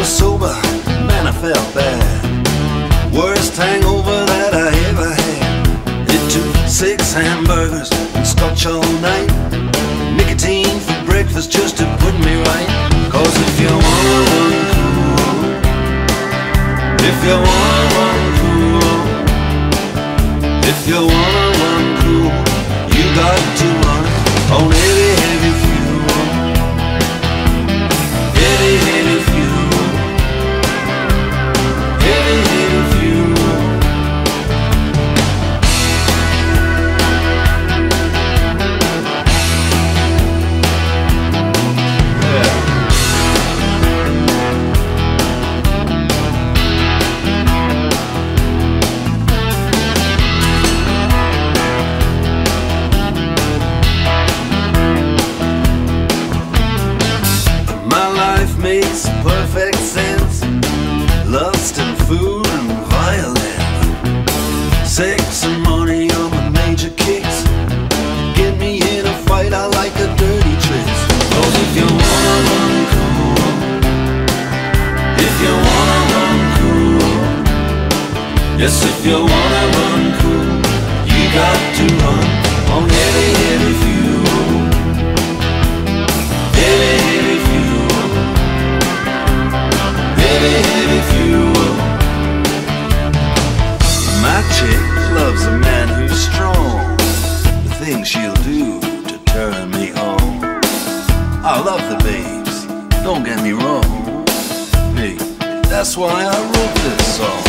was sober, man, I felt bad. Worst hangover that I ever had. It took 6 hamburgers and scotch all night, nicotine for breakfast just to put me right. Cause if you wanna run cool, if you wanna run cool, if you wanna run cool, you got to run on heavy, heavy fuel. Heavy, heavy fuel. Heavy, heavy fuel. Yeah. My life makes perfect sense. Lust and food and violence, sex and money are my major kicks. Get me in a fight, I like a dirty tricks. Cause if you wanna run cool, if you wanna run cool, yes, if you wanna run cool, you got to run on heavy, heavy fuel. Heavy, heavy fuel. Heavy, heavy fuel. My chick loves a man who's strong, the things she'll do to turn me on. I love the babes, don't get me wrong. Hey, that's why I wrote this song.